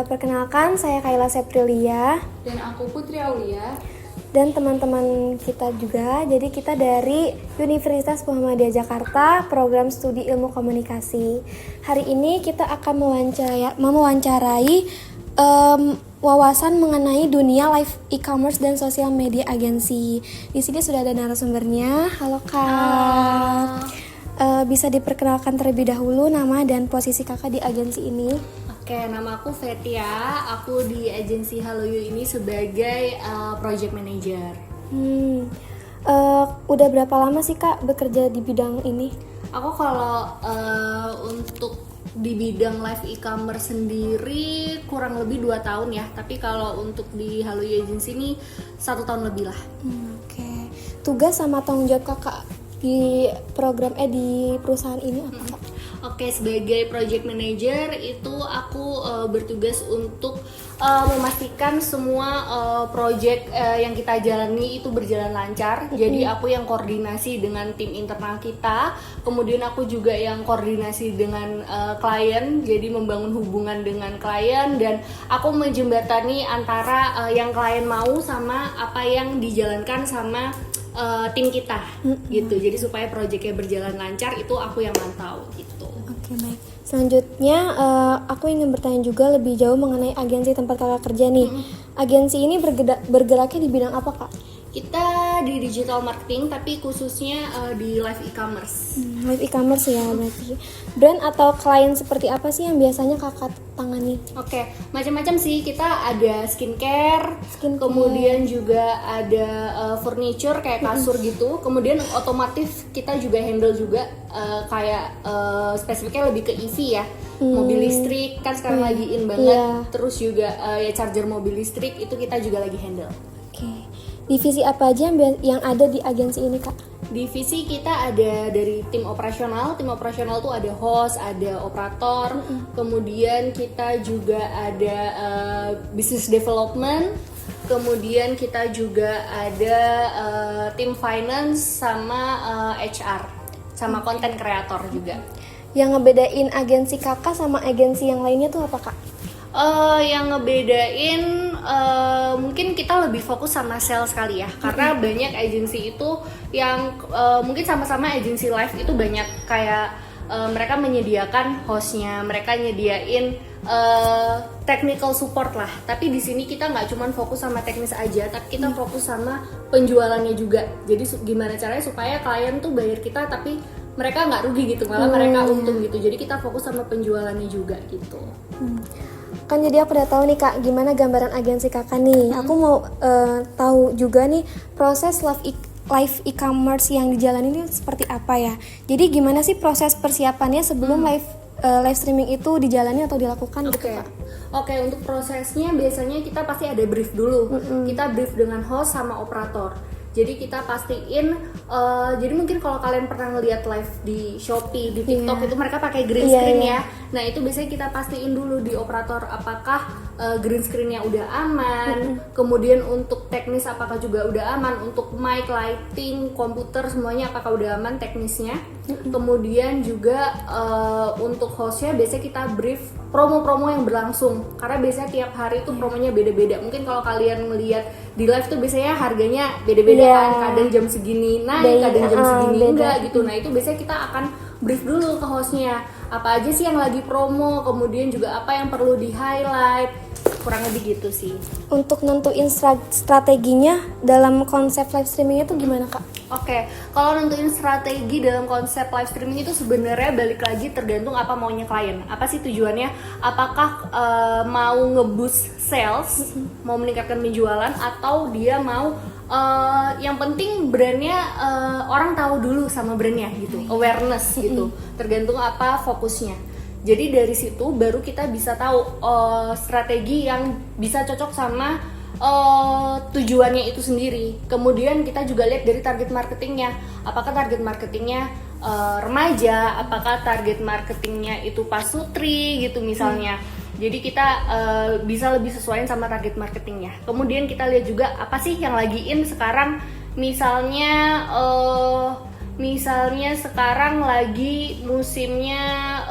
Perkenalkan, saya Kayla Seprilia. Dan aku Putri Aulia. Dan teman-teman kita juga. Jadi kita dari Universitas Muhammadiyah Jakarta, program studi ilmu komunikasi. Hari ini kita akan mewawancarai wawasan mengenai dunia live e-commerce dan sosial media agensi. Di sini sudah ada narasumbernya. Halo Kak. Bisa diperkenalkan terlebih dahulu nama dan posisi kakak di agensi ini? Oke, nama aku Vetia. Aku di agensi Haloyo ini sebagai project manager. Udah berapa lama sih Kak bekerja di bidang ini? Aku kalau untuk di bidang live e-commerce sendiri kurang lebih 2 tahun ya. Tapi kalau untuk di Haloyo Agency ini 1 tahun lebih lah. Oke. Tugas sama tanggung jawab kakak di program di perusahaan ini apa Kak? Oke, sebagai project manager itu aku bertugas untuk memastikan semua project yang kita jalani itu berjalan lancar. Jadi aku yang koordinasi dengan tim internal kita, kemudian aku juga yang koordinasi dengan klien, jadi membangun hubungan dengan klien, dan aku menjembatani antara yang klien mau sama apa yang dijalankan sama tim kita gitu. Jadi supaya proyeknya berjalan lancar itu aku yang mantau gitu. Oke, baik. Selanjutnya aku ingin bertanya juga lebih jauh mengenai agensi tempat kakak kerja nih. Agensi ini bergeraknya di bidang apa Kak? Kita di digital marketing tapi khususnya di live e-commerce. Live e-commerce ya berarti. Brand atau klien seperti apa sih yang biasanya kakak tangani? Oke, macam-macam sih. Kita ada skincare, kemudian juga ada furniture kayak kasur gitu. Kemudian otomotif kita juga handle juga kayak spesifiknya lebih ke EV ya. Mobil listrik kan sekarang lagi in banget. Terus juga ya charger mobil listrik itu kita juga lagi handle. Oke. Divisi apa aja yang ada di agensi ini Kak? Divisi kita ada dari tim operasional. Tim operasional tuh ada host, ada operator. Kemudian kita juga ada business development. Kemudian kita juga ada tim finance sama HR, sama content creator juga. Yang ngebedain agensi kakak sama agensi yang lainnya tuh apa Kak? Yang ngebedain mungkin kita lebih fokus sama sales kali ya, karena banyak agensi itu yang mungkin sama-sama agensi live itu banyak kayak mereka menyediakan hostnya, mereka nyediain technical support lah. Tapi di sini kita nggak cuma fokus sama teknis aja, tapi kita fokus sama penjualannya juga. Jadi gimana caranya supaya klien tuh bayar kita tapi mereka nggak rugi gitu, malah mereka untung gitu. Jadi kita fokus sama penjualannya juga gitu. Kan jadi aku udah tahu nih Kak, gimana gambaran agensi kakak nih. Aku mau tahu juga nih proses live e-commerce yang dijalani ini seperti apa ya. Jadi gimana sih proses persiapannya sebelum live streaming itu dijalani atau dilakukan gitu Kak? Oke, untuk prosesnya biasanya kita pasti ada brief dulu. Kita brief dengan host sama operator. Jadi kita pastiin, jadi mungkin kalau kalian pernah ngeliat live di Shopee, di TikTok itu mereka pakai green screen ya. Nah itu biasanya kita pastiin dulu di operator apakah green screen-nya udah aman, kemudian untuk teknis apakah juga udah aman, untuk mic, lighting, komputer semuanya apakah udah aman teknisnya. Kemudian juga untuk hostnya biasanya kita brief promo-promo yang berlangsung, karena biasanya tiap hari itu promonya beda-beda. Mungkin kalau kalian ngeliat di live tuh biasanya harganya beda-beda kan, kadang jam segini naik, kadang jam segini enggak gitu. Nah itu biasanya kita akan brief dulu ke hostnya, apa aja sih yang lagi promo, kemudian juga apa yang perlu di highlight, kurang lebih gitu sih. Untuk nentuin strateginya dalam konsep live streaming itu gimana Kak? Oke, kalau nentuin strategi dalam konsep live streaming itu sebenarnya balik lagi tergantung apa maunya klien. Apa sih tujuannya? Apakah mau nge-boost sales, mau meningkatkan penjualan, atau dia mau yang penting brandnya orang tahu dulu sama brandnya gitu, awareness gitu. Tergantung apa fokusnya. Jadi dari situ baru kita bisa tahu strategi yang bisa cocok sama tujuannya itu sendiri. Kemudian kita juga lihat dari target marketingnya. Apakah target marketingnya remaja? Apakah target marketingnya itu pasutri gitu misalnya. Jadi kita bisa lebih sesuaiin sama target marketingnya. Kemudian kita lihat juga apa sih yang lagi in sekarang. Misalnya sekarang lagi musimnya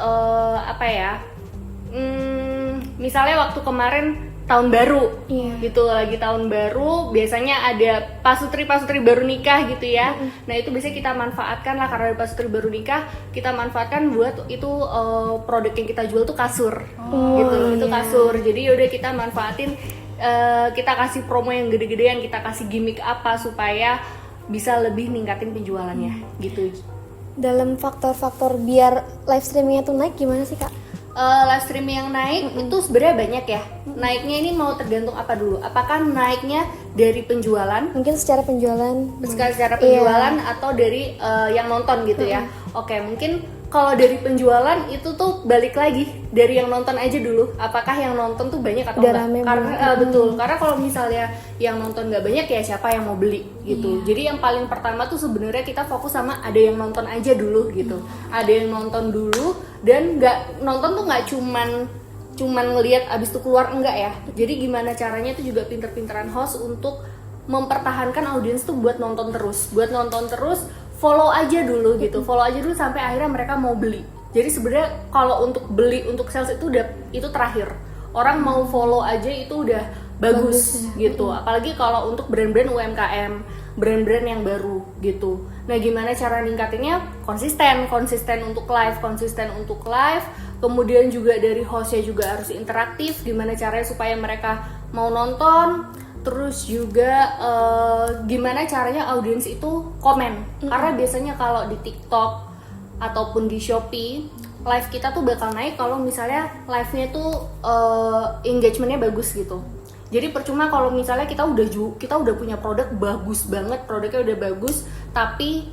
misalnya waktu kemarin tahun baru gitu, lagi tahun baru biasanya ada pasutri baru nikah gitu ya. Nah itu biasanya kita manfaatkan lah, karena ada pasutri baru nikah kita manfaatkan buat itu produk yang kita jual tuh kasur gitu. Itu kasur, jadi yaudah kita manfaatin, kita kasih promo yang gede-gedean, kita kasih gimmick apa supaya bisa lebih ningkatin penjualannya gitu. Dalam faktor-faktor biar live streamingnya tuh naik gimana sih Kak? Live streaming yang naik itu sebenarnya banyak ya. Naiknya ini mau tergantung apa dulu? Apakah naiknya dari penjualan? Mungkin secara penjualan. Secara penjualan atau dari yang nonton gitu ya. Oke, mungkin kalau dari penjualan itu tuh balik lagi dari yang nonton aja dulu. Apakah yang nonton tuh banyak atau enggak? Karena betul. Karena kalau misalnya yang nonton nggak banyak ya siapa yang mau beli gitu. Jadi yang paling pertama tuh sebenarnya kita fokus sama ada yang nonton aja dulu gitu. Ada yang nonton dulu, dan nggak nonton tuh nggak cuman ngelihat abis itu keluar, enggak ya. Jadi gimana caranya itu juga pinter-pinteran host untuk mempertahankan audiens tuh buat nonton terus, follow aja dulu gitu, sampai akhirnya mereka mau beli. Jadi sebenarnya kalau untuk beli, untuk sales itu terakhir. Orang mau follow aja itu udah bagus gitu. Apalagi kalau untuk brand-brand UMKM, brand-brand yang baru gitu. Nah gimana cara ningkatinnya? Konsisten untuk live. Kemudian juga dari hostnya juga harus interaktif. Gimana caranya supaya mereka mau nonton. Terus juga gimana caranya audiens itu komen. Karena biasanya kalau di TikTok ataupun di Shopee, live kita tuh bakal naik kalau misalnya live-nya tuh engagementnya bagus gitu. Jadi percuma kalau misalnya kita udah punya produk bagus banget, produknya udah bagus, tapi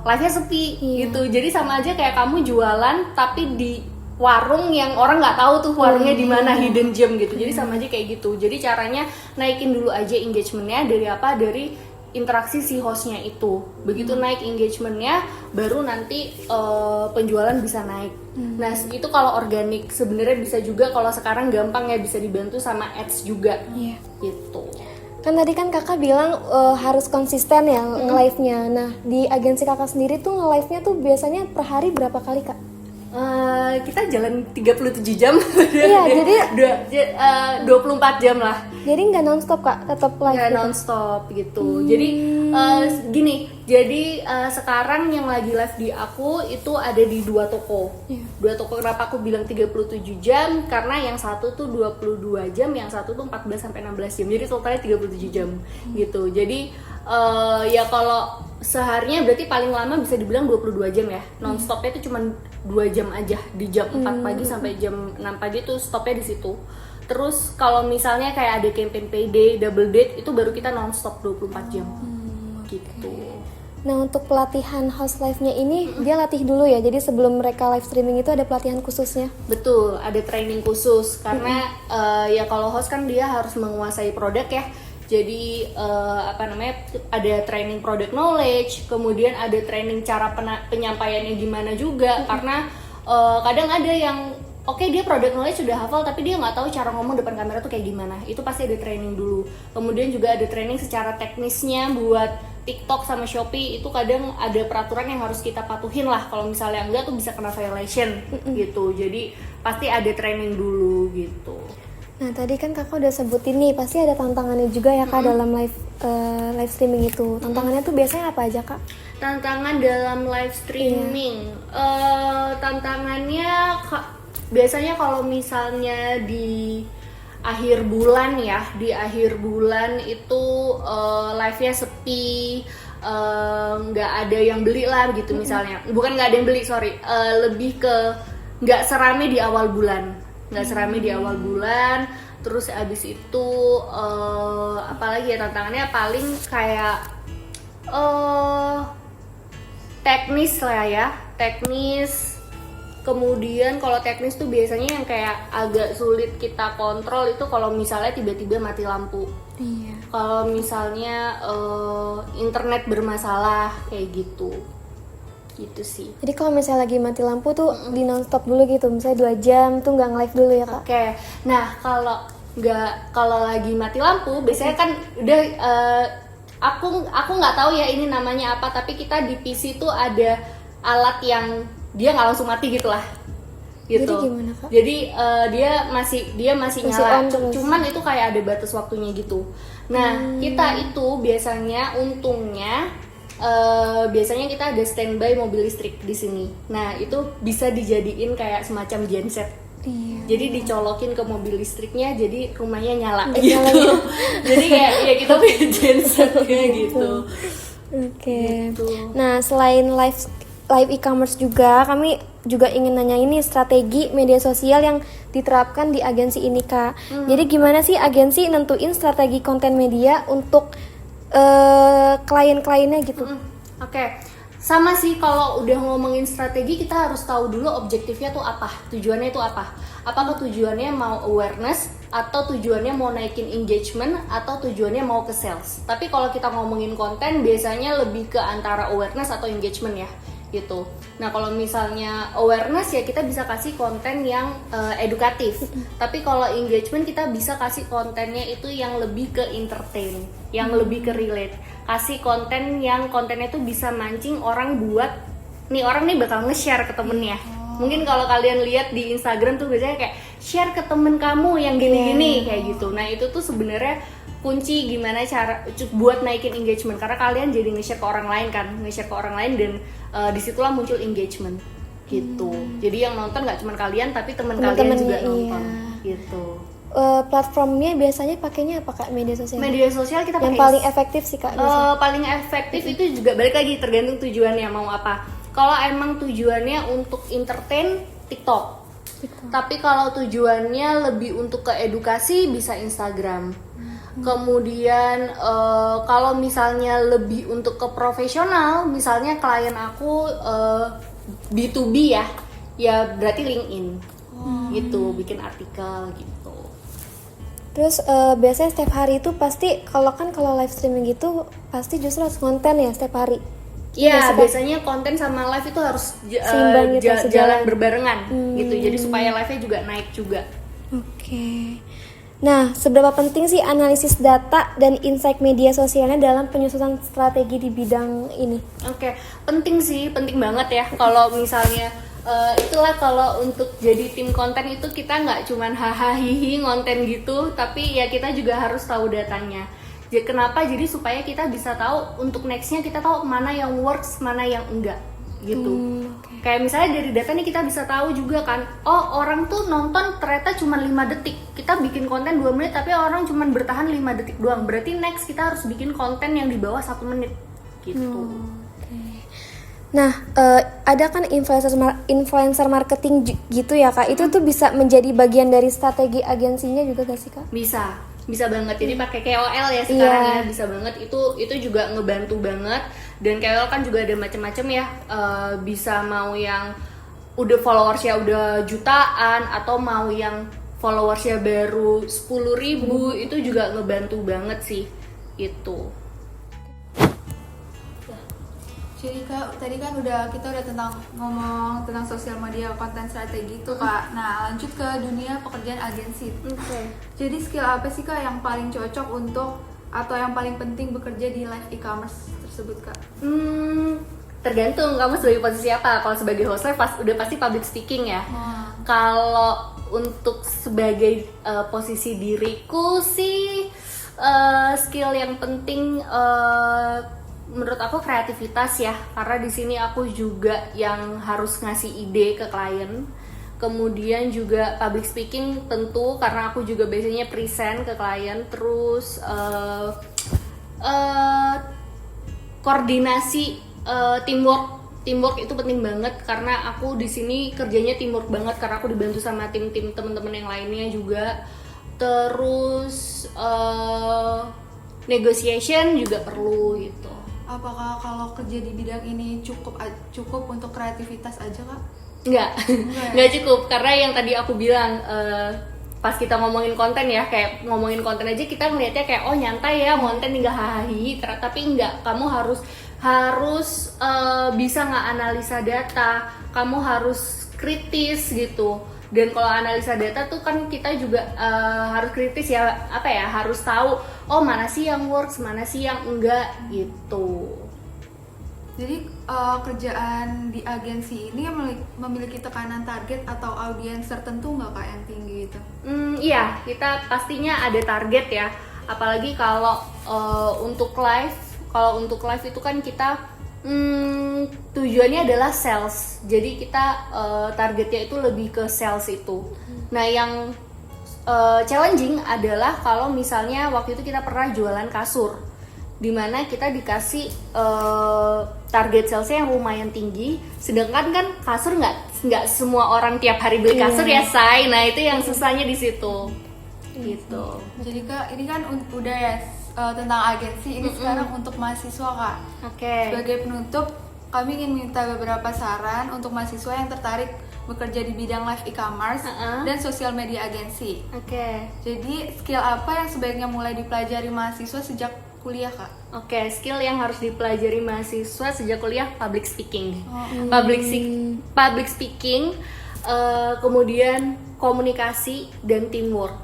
live-nya sepi gitu. Jadi sama aja kayak kamu jualan tapi di warung yang orang nggak tahu tuh warungnya di mana, hidden gem gitu. Jadi sama aja kayak gitu. Jadi caranya naikin dulu aja engagementnya dari interaksi si hostnya itu. Begitu naik engagementnya, baru nanti penjualan bisa naik. Nah itu kalau organik. Sebenarnya bisa juga kalau sekarang gampang ya, bisa dibantu sama ads juga gitu. Kan tadi kan kakak bilang harus konsisten ya nge-live-nya. Nah di agensi kakak sendiri tuh nge-live-nya tuh biasanya per hari berapa kali kak? Kita jalan 37 jam. Iya, jadi 24 jam lah. Jadi nggak nonstop kak, tetap live. Nggak gitu? nonstop gitu. Jadi gini, sekarang yang lagi live di aku itu ada di 2 toko. Dua toko. Kenapa aku bilang 37 jam? Karena yang satu tuh 22 jam, yang satu tuh 14 sampai 16 jam. Jadi totalnya 37 jam gitu. Jadi ya kalau seharinya berarti paling lama bisa dibilang 22 jam ya. Non-stopnya itu cuma 2 jam aja, di jam 4 pagi sampai jam 6 pagi tuh stopnya di situ. Terus kalau misalnya kayak ada campaign payday, double date, itu baru kita non-stop 24 jam gitu. Nah untuk pelatihan host live-nya ini dia latih dulu ya, jadi sebelum mereka live streaming itu ada pelatihan khususnya? Betul, ada training khusus karena ya kalau host kan dia harus menguasai produk ya. Jadi ada training product knowledge, kemudian ada training cara penyampaiannya gimana juga. Karena kadang ada yang dia product knowledge sudah hafal tapi dia nggak tahu cara ngomong depan kamera tuh kayak gimana. Itu pasti ada training dulu. Kemudian juga ada training secara teknisnya buat TikTok sama Shopee, itu kadang ada peraturan yang harus kita patuhin lah. Kalau misalnya enggak tuh bisa kena violation gitu. Jadi pasti ada training dulu gitu. Nah tadi kan kakak udah sebutin nih, pasti ada tantangannya juga ya kak dalam live streaming itu. Tantangannya tuh biasanya apa aja kak? Tantangan dalam live streaming, tantangannya biasanya kalau misalnya di akhir bulan ya, itu live-nya sepi, nggak ada yang beli lah gitu misalnya. Bukan nggak ada yang beli, lebih ke nggak serame di awal bulan. Terus abis itu apalagi ya tantangannya, paling kayak teknis lah ya, kemudian kalau teknis tuh biasanya yang kayak agak sulit kita kontrol itu kalau misalnya tiba-tiba mati lampu. Kalau misalnya internet bermasalah kayak gitu sih. Jadi kalau misalnya lagi mati lampu tuh di nonstop dulu gitu, misalnya 2 jam tuh nggak nge-live dulu ya kak? Oke. Nah kalau lagi mati lampu biasanya kan udah aku nggak tahu ya ini namanya apa, tapi kita di PC tuh ada alat yang dia nggak langsung mati gitu lah. gitu. Jadi gimana, Kak? Jadi dia masih Masih nyala, on terus. cuman itu kayak ada batas waktunya gitu. Nah, kita itu biasanya untungnya biasanya kita ada standby mobil listrik di sini. Nah, itu bisa dijadiin kayak semacam genset. Iya. Jadi dicolokin ke mobil listriknya, jadi rumahnya nyala Nyala, gitu. ya. Jadi kayak ya kita punya gensetnya gitu. Oke. Gitu. Nah, selain live e-commerce juga, kami juga ingin nanya ini strategi media sosial yang diterapkan di agensi ini, Kak. Jadi gimana sih agensi nentuin strategi konten media untuk klien-kliennya gitu? Oke. Sama sih, kalau udah ngomongin strategi kita harus tahu dulu objektifnya tuh apa, tujuannya itu apa. Apakah tujuannya mau awareness, atau tujuannya mau naikin engagement, atau tujuannya mau ke sales. Tapi kalau kita ngomongin konten biasanya lebih ke antara awareness atau engagement ya gitu. Nah, kalau misalnya awareness ya kita bisa kasih konten yang edukatif. Tapi kalau engagement kita bisa kasih kontennya itu yang lebih ke entertain, yang lebih ke relate. Kasih konten yang kontennya itu bisa mancing orang buat nih orang nih bakal nge-share ke temennya. Mungkin kalau kalian lihat di Instagram tuh biasanya kayak share ke temen kamu yang gini-gini kayak gitu. Nah, itu tuh sebenarnya kunci gimana cara buat naikin engagement, karena kalian jadi nge-share ke orang lain kan, nge-share ke orang lain, dan disitulah muncul engagement gitu. Jadi yang nonton nggak cuma kalian tapi teman kalian juga nonton gitu. Platformnya biasanya pakainya apa, Kak, media sosial? Media sosial kita yang pakai paling efektif sih, Kak, biasanya. paling efektif itu juga balik lagi tergantung tujuannya mau apa. Kalau emang tujuannya untuk entertain, TikTok. Tapi kalau tujuannya lebih untuk ke edukasi bisa Instagram. Kemudian kalau misalnya lebih untuk ke profesional, misalnya klien aku B2B ya berarti LinkedIn gitu, bikin artikel gitu. Terus biasanya setiap hari itu pasti kalau live streaming gitu pasti justru harus konten ya setiap hari. Iya, biasanya konten sama live itu harus seimbang gitu, jalan berbarengan gitu. Jadi supaya live-nya juga naik juga. Oke. Nah, seberapa penting sih analisis data dan insight media sosialnya dalam penyusunan strategi di bidang ini? Oke, penting sih, penting banget ya. Kalau misalnya itulah kalau untuk jadi tim konten itu kita nggak cuman hahaha konten gitu, tapi ya kita juga harus tahu datanya. Jadi kenapa? Jadi supaya kita bisa tahu untuk nextnya kita tahu mana yang works, mana yang enggak gitu. Kayak misalnya dari data nih kita bisa tahu juga kan, oh orang tuh nonton ternyata cuma 5 detik. Kita bikin konten 2 menit tapi orang cuma bertahan 5 detik doang. Berarti next kita harus bikin konten yang di bawah 1 menit gitu. Nah, ada kan influencer marketing gitu ya, Kak. Itu tuh bisa menjadi bagian dari strategi agensinya juga gak sih, Kak? Bisa banget. Jadi pakai KOL ya sekarang ya, bisa banget. Itu juga ngebantu banget. Dan KOL kan juga ada macam-macam ya. Bisa mau yang udah followersnya udah jutaan, atau mau yang followersnya baru 10.000, itu juga ngebantu banget sih itu. Jadi Kak, tadi kan kita udah ngomong tentang sosial media konten strategi itu Kak. Nah, lanjut ke dunia pekerjaan agensi. Jadi skill apa sih Kak yang paling cocok untuk atau yang paling penting bekerja di live e-commerce tersebut Kak? Tergantung kamu sebagai posisi apa. Kalau sebagai host udah pasti public speaking ya. Kalau untuk sebagai posisi diriku sih skill yang penting menurut aku kreativitas ya, karena di sini aku juga yang harus ngasih ide ke klien. Kemudian juga public speaking tentu, karena aku juga biasanya present ke klien. Terus koordinasi, teamwork itu penting banget, karena aku di sini kerjanya teamwork banget, karena aku dibantu sama tim-tim teman-teman yang lainnya juga. Terus negotiation juga perlu gitu. Apakah kalau kerja di bidang ini cukup untuk kreativitas aja Kak? Nggak cukup, karena yang tadi aku bilang pas kita ngomongin konten ya, kayak ngomongin konten aja kita ngeliatnya kayak oh nyantai ya konten tinggal hahaha, tapi enggak, kamu harus bisa nggak analisa data, kamu harus kritis gitu. Dan kalau analisa data tuh kan kita juga harus kritis ya, harus tahu oh mana sih yang works, mana sih yang enggak gitu. Jadi kerjaan di agensi ini memiliki tekanan target atau audiens tertentu nggak Kak yang tinggi itu? Iya, kita pastinya ada target ya. Apalagi kalau untuk live, itu kan kita tujuannya adalah sales. Jadi kita targetnya itu lebih ke sales itu. Nah, yang challenging adalah kalau misalnya waktu itu kita pernah jualan kasur, dimana kita dikasih target salesnya yang lumayan tinggi, sedangkan kan kasur nggak semua orang tiap hari beli kasur ya, say. Nah, itu yang susahnya di situ gitu. Jadi Kak, ini kan udah ya tentang agensi, ini sekarang untuk mahasiswa Kak. Oke. Sebagai penutup, kami ingin minta beberapa saran untuk mahasiswa yang tertarik bekerja di bidang live e-commerce dan sosial media agensi. Oke. Jadi skill apa yang sebaiknya mulai dipelajari mahasiswa sejak kuliah Kak? Oke, skill yang harus dipelajari mahasiswa sejak kuliah public speaking. Public speaking, kemudian komunikasi dan teamwork.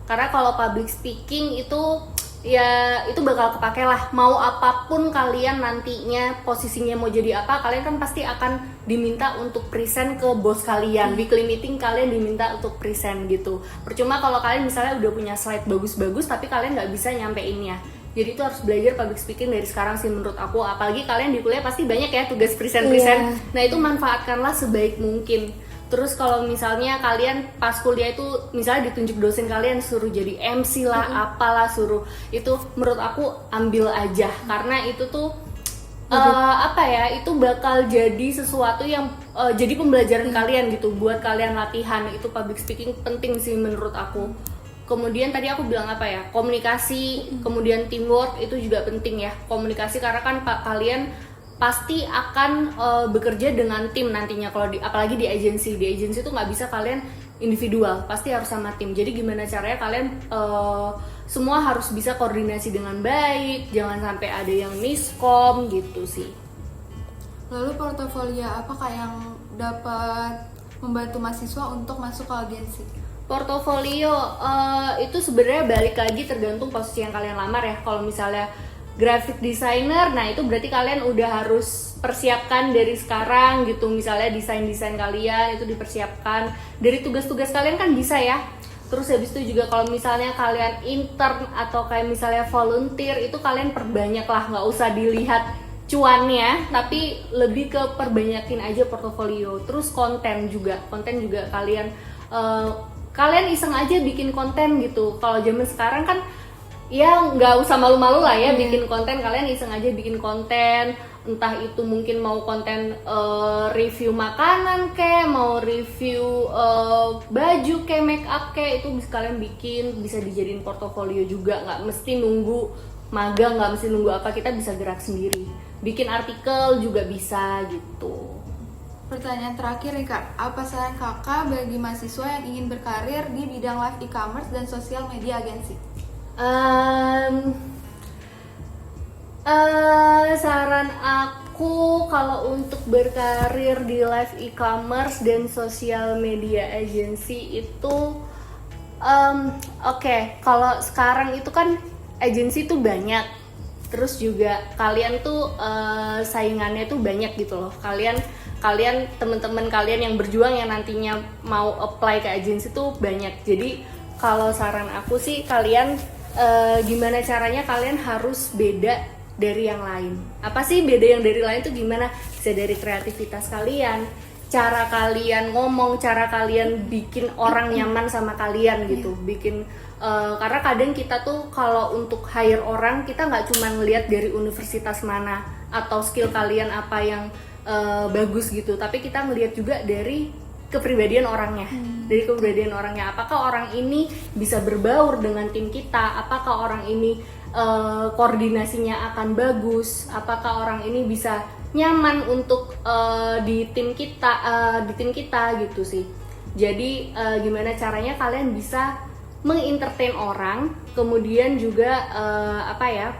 Karena kalau public speaking itu ya itu bakal kepake lah, mau apapun kalian nantinya posisinya mau jadi apa, kalian kan pasti akan diminta untuk present ke bos kalian. Weekly meeting kalian diminta untuk present gitu. Percuma kalau kalian misalnya udah punya slide bagus-bagus tapi kalian nggak bisa nyampeinnya. Jadi itu harus belajar public speaking dari sekarang sih menurut aku. Apalagi kalian di kuliah pasti banyak ya tugas present-present. Nah, itu manfaatkanlah sebaik mungkin. Terus kalau misalnya kalian pas kuliah itu misalnya ditunjuk dosen kalian suruh jadi MC lah, apalah suruh, itu menurut aku ambil aja, karena itu tuh itu bakal jadi sesuatu yang jadi pembelajaran kalian gitu, buat kalian latihan. Itu public speaking penting sih menurut aku. Kemudian tadi aku bilang komunikasi, kemudian teamwork itu juga penting ya. Komunikasi karena kan kalian pasti akan bekerja dengan tim nantinya. Kalau apalagi di agensi itu nggak bisa kalian individual, pasti harus sama tim. Jadi gimana caranya kalian semua harus bisa koordinasi dengan baik, jangan sampai ada yang miskom gitu sih. Lalu portofolio apakah yang dapat membantu mahasiswa untuk masuk ke agensi? Portofolio itu sebenarnya balik lagi tergantung posisi yang kalian lamar ya. Kalau misalnya graphic designer, nah itu berarti kalian udah harus persiapkan dari sekarang gitu. Misalnya desain kalian itu dipersiapkan dari tugas-tugas kalian kan bisa ya. Terus habis itu juga kalau misalnya kalian intern atau kayak misalnya volunteer, itu kalian perbanyak lah, nggak usah dilihat cuannya, tapi lebih ke perbanyakin aja portofolio. Terus konten juga kalian iseng aja bikin konten gitu. Kalau zaman sekarang kan ya nggak usah malu-malu lah ya bikin konten. Kalian iseng aja bikin konten, entah itu mungkin mau konten review makanan kayak, mau review baju kayak, make up kayak, itu bisa kalian bikin, bisa dijadiin portofolio juga. Nggak mesti nunggu magang, nggak mesti nunggu apa, kita bisa gerak sendiri. Bikin artikel juga bisa gitu. Pertanyaan terakhir nih Kak, apa saran Kakak bagi mahasiswa yang ingin berkarir di bidang live e-commerce dan sosial media agensi? Saran aku kalau untuk berkarir di live e-commerce dan social media agency itu kalau sekarang itu kan agency tuh banyak, terus juga kalian tuh saingannya tuh banyak gitu loh. Kalian teman-teman kalian yang berjuang yang nantinya mau apply ke agency tuh banyak. Jadi kalau saran aku sih kalian gimana caranya kalian harus beda dari yang lain. Apa sih beda yang dari lain tuh gimana? Bisa dari kreativitas kalian, cara kalian ngomong, cara kalian bikin orang nyaman sama kalian gitu. Karena kadang kita tuh kalau untuk hire orang, kita nggak cuma ngelihat dari universitas mana atau skill kalian apa yang bagus gitu, tapi kita ngelihat juga dari kepribadian orangnya. Dari kepribadian orangnya, apakah orang ini bisa berbaur dengan tim kita, apakah orang ini koordinasinya akan bagus, apakah orang ini bisa nyaman untuk di tim kita gitu sih. Jadi gimana caranya kalian bisa mengentertain orang, kemudian juga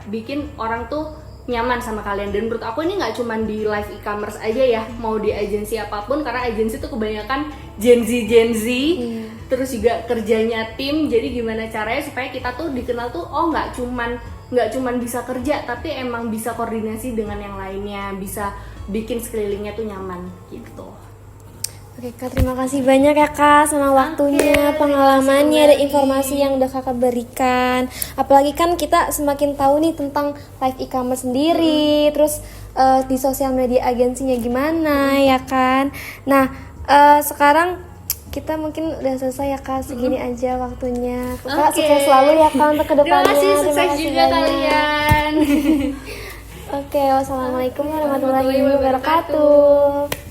bikin orang tuh nyaman sama kalian. Dan menurut aku ini nggak cuma di live e-commerce aja ya, mau di agensi apapun, karena agensi tuh kebanyakan Gen Z, terus juga kerjanya tim. Jadi gimana caranya supaya kita tuh dikenal tuh nggak cuman bisa kerja, tapi emang bisa koordinasi dengan yang lainnya, bisa bikin sekelilingnya tuh nyaman gitu. Oke Kak, terima kasih banyak ya Kak sama waktunya, pengalamannya, dan informasi yang udah Kakak berikan. Apalagi kan kita semakin tahu nih tentang live e-commerce sendiri, terus di sosial media agensinya gimana ya kan. Nah sekarang kita mungkin udah selesai ya Kak, segini aja waktunya. Kak sukses selalu ya Kak untuk kedepannya. Terima kasih, sukses juga banyak. kalian. Oke, wassalamualaikum warahmatullahi wabarakatuh.